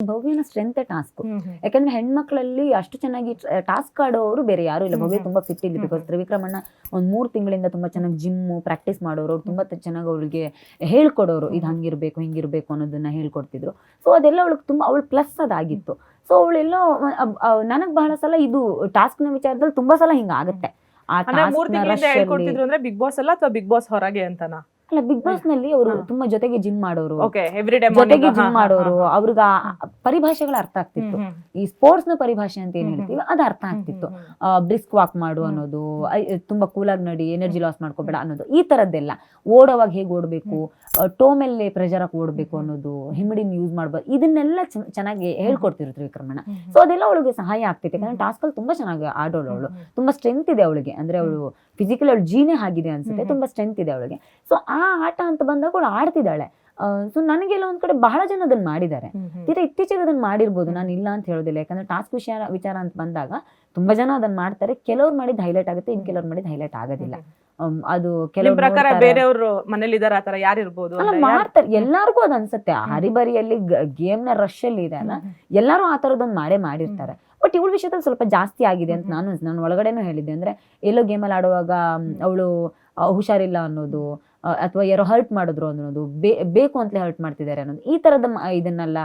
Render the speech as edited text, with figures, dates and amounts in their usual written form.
ಭವ್ಯನ strength task. ಯಾಕಂದ್ರೆ ಹೆಣ್ಮಕ್ಳಲ್ಲಿ ಅಷ್ಟು ಚೆನ್ನಾಗಿ ಟಾಸ್ಕ್ ಆಡೋರು ಬೇರೆ ಯಾರು ಇಲ್ಲ. ಭವ್ಯ ತುಂಬಾ ಫಿಟ್ ಇಲ್ಲಿ. ಬಿಕಾಸ್ ತ್ರಿವಿಕ್ರಮಣ್ಣ ಒಂದ್ 3 ತಿಂಗಳಿಂದ ತುಂಬಾ ಚೆನ್ನಾಗಿ ಜಿಮ್ ಪ್ರಾಕ್ಟೀಸ್ ಮಾಡೋರು, ಅವ್ರು ತುಂಬಾ ಚೆನ್ನಾಗಿ ಅವಳಿಗೆ ಹೇಳ್ಕೊಡೋರು, ಇದು ಹಂಗಿರ್ಬೇಕು ಹಿಂಗಿರ್ಬೇಕು ಅನ್ನೋದನ್ನ ಹೇಳ್ಕೊಡ್ತಿದ್ರು. ಸೊ ಅದೆಲ್ಲ ಅವಳಿಗೆ ತುಂಬಾ ಅವಳು ಪ್ಲಸ್ ಅದಾಗಿತ್ತು. ಸೊ ಅವಳೆಲ್ಲೋ ನನಗ್ ಬಹಳ ಸಲ ಇದು ಟಾಸ್ಕ್ ನ ವಿಚಾರದಲ್ಲಿ ತುಂಬಾ ಸಲ ಹಿಂಗಾಗುತ್ತೆ. ಆ ಹೇಳ್ಕೊಡ್ತಿದ್ರು ಅಂದ್ರೆ ಬಿಗ್ ಬಾಸ್ ಅಲ್ಲ ಅಥವಾ ಬಿಗ್ ಬಾಸ್ ಹೊರಗೆ ಅಂತನಾ? ಅಲ್ಲ, ಬಿಗ್ ಬಾಸ್ ನಲ್ಲಿ ಅವರು ತುಂಬಾ ಜೊತೆಗೆ ಜಿಮ್ ಮಾಡೋರು, ಎವ್ರಿಡೇ ಜೊತೆಗೆ ಜಿಮ್ ಮಾಡೋರು, ಅವ್ರಿಗೆ ಪರಿಭಾಷೆಗಳು ಅರ್ಥ ಆಗ್ತಿತ್ತು. ಈ ಸ್ಪೋರ್ಟ್ಸ್ ನ ಪರಿಭಾಷೆ ಅಂತ ಏನ್ ಹೇಳ್ತೀವಿ ಅದು ಅರ್ಥ ಆಗ್ತಿತ್ತು. ಬ್ರಿಸ್ಕ್ ವಾಕ್ ಮಾಡು ಅನ್ನೋದು, ತುಂಬಾ ಕೂಲಾಗಿ ನಡಿ, ಎನರ್ಜಿ ಲಾಸ್ ಮಾಡ್ಕೋಬೇಡ ಅನ್ನೋದು, ಈ ತರದ್ದೆಲ್ಲ. ಓಡೋವಾಗ ಹೇಗೆ ಓಡ್ಬೇಕು, ಟೋ ಮೇಲೆ ಪ್ರೆಷರ್ ಹಾಕಿ ಓಡ್ಬೇಕು ಅನ್ನೋದು, ಹಿಮ್ಮಡಿನ ಯೂಸ್ ಮಾಡ್ಬೋದು, ಇದನ್ನೆಲ್ಲ ಚೆನ್ನಾಗಿ ಹೇಳ್ಕೊಡ್ತಿದ್ರು ತ್ರಿವಿಕ್ರಮಣ್ಣ. ಸೊ ಅದೆಲ್ಲ ಅವಳಿಗೆ ಸಹಾಯ ಆಗ್ತಿತ್ತು. ಯಾಕಂದ್ರೆ ಟಾಸ್ಕ್ ಅಲ್ಲಿ ತುಂಬಾ ಚೆನ್ನಾಗಿ ಆಡೋಳು ಅವಳು. ತುಂಬಾ ಸ್ಟ್ರೆಂತ್ ಇದೆ ಅವಳಿಗೆ. ಅಂದ್ರೆ ಅವಳು ಫಿಸಿಕಲ್ ಅವಳು ಜೀನೇ ಆಗಿದೆ ಅನ್ಸುತ್ತೆ, ತುಂಬಾ ಸ್ಟ್ರೆಂತ್ ಇದೆ ಅವಳಿಗೆ. ಸೊ ಆ ಆಟ ಅಂತ ಬಂದಾಗ ಅವಳು ಆಡ್ತಿದ್ದಾಳೆ. ಸೊ ನನಗೆಲ್ಲ ಒಂದ್ ಕಡೆ ಬಹಳ ಜನ ಅದನ್ನ ಮಾಡಿದ್ದಾರೆ. ತೀರಾ ಇತ್ತೀಚೆಗೆ ಅದನ್ನ ಮಾಡಿರ್ಬೋದು, ನಾನು ಇಲ್ಲ ಅಂತ ಹೇಳೋದಿಲ್ಲ. ಯಾಕಂದ್ರೆ ಟಾಸ್ಕ್ ವಿಚಾರ ಅಂತ ಬಂದಾಗ ತುಂಬಾ ಜನ ಅದನ್ನ ಮಾಡ್ತಾರೆ. ಕೆಲವ್ರು ಮಾಡಿದ್ ಹೈಲೈಟ್ ಆಗುತ್ತೆ, ಇನ್ ಕೆಲವ್ರು ಮಾಡಿದ್ ಹೈಲೈಟ್ ಆಗೋದಿಲ್ಲ. ಅದು ಕೆಲವ್ರ ಪ್ರಕಾರ ಬೇರೆಯವರು ಮನೇಲಿ ಇದಾರೆ ಆತರ ಯಾರಿರ್ಬೋದು ಮಾಡ್ತಾರೆ. ಎಲ್ಲಾರ್ಗು ಅದ್ ಅನ್ಸುತ್ತೆ. ಹರಿಬರಿಯಲ್ಲಿ ಗೇಮ್ ನ ರಶ್ ಅಲ್ಲಿ ಇದೆ ಅಲ್ಲ, ಎಲ್ಲಾರು ಆ ತರದೊಂದು ಮಾಡಿರ್ತಾರೆ. ಬಟ್ ಇವಳ ವಿಷಯದಲ್ಲಿ ಸ್ವಲ್ಪ ಜಾಸ್ತಿ ಆಗಿದೆ ಅಂತ ನಾನು ಒಳಗಡೆನೂ ಹೇಳಿದ್ದೆ. ಅಂದ್ರೆ ಎಲ್ಲೋ ಗೇಮಲ್ಲಿ ಆಡುವಾಗ ಅವಳು ಹುಷಾರಿಲ್ಲ ಅನ್ನೋದು, ಅಥವಾ ಯಾರೋ ಹರ್ಟ್ ಮಾಡಿದ್ರು ಅನ್ನೋದು, ಬೇಕು ಅಂತಲೇ ಹರ್ಟ್ ಮಾಡ್ತಿದ್ದಾರೆ ಅನ್ನೋದು, ಈ ತರದ ಇದನ್ನೆಲ್ಲ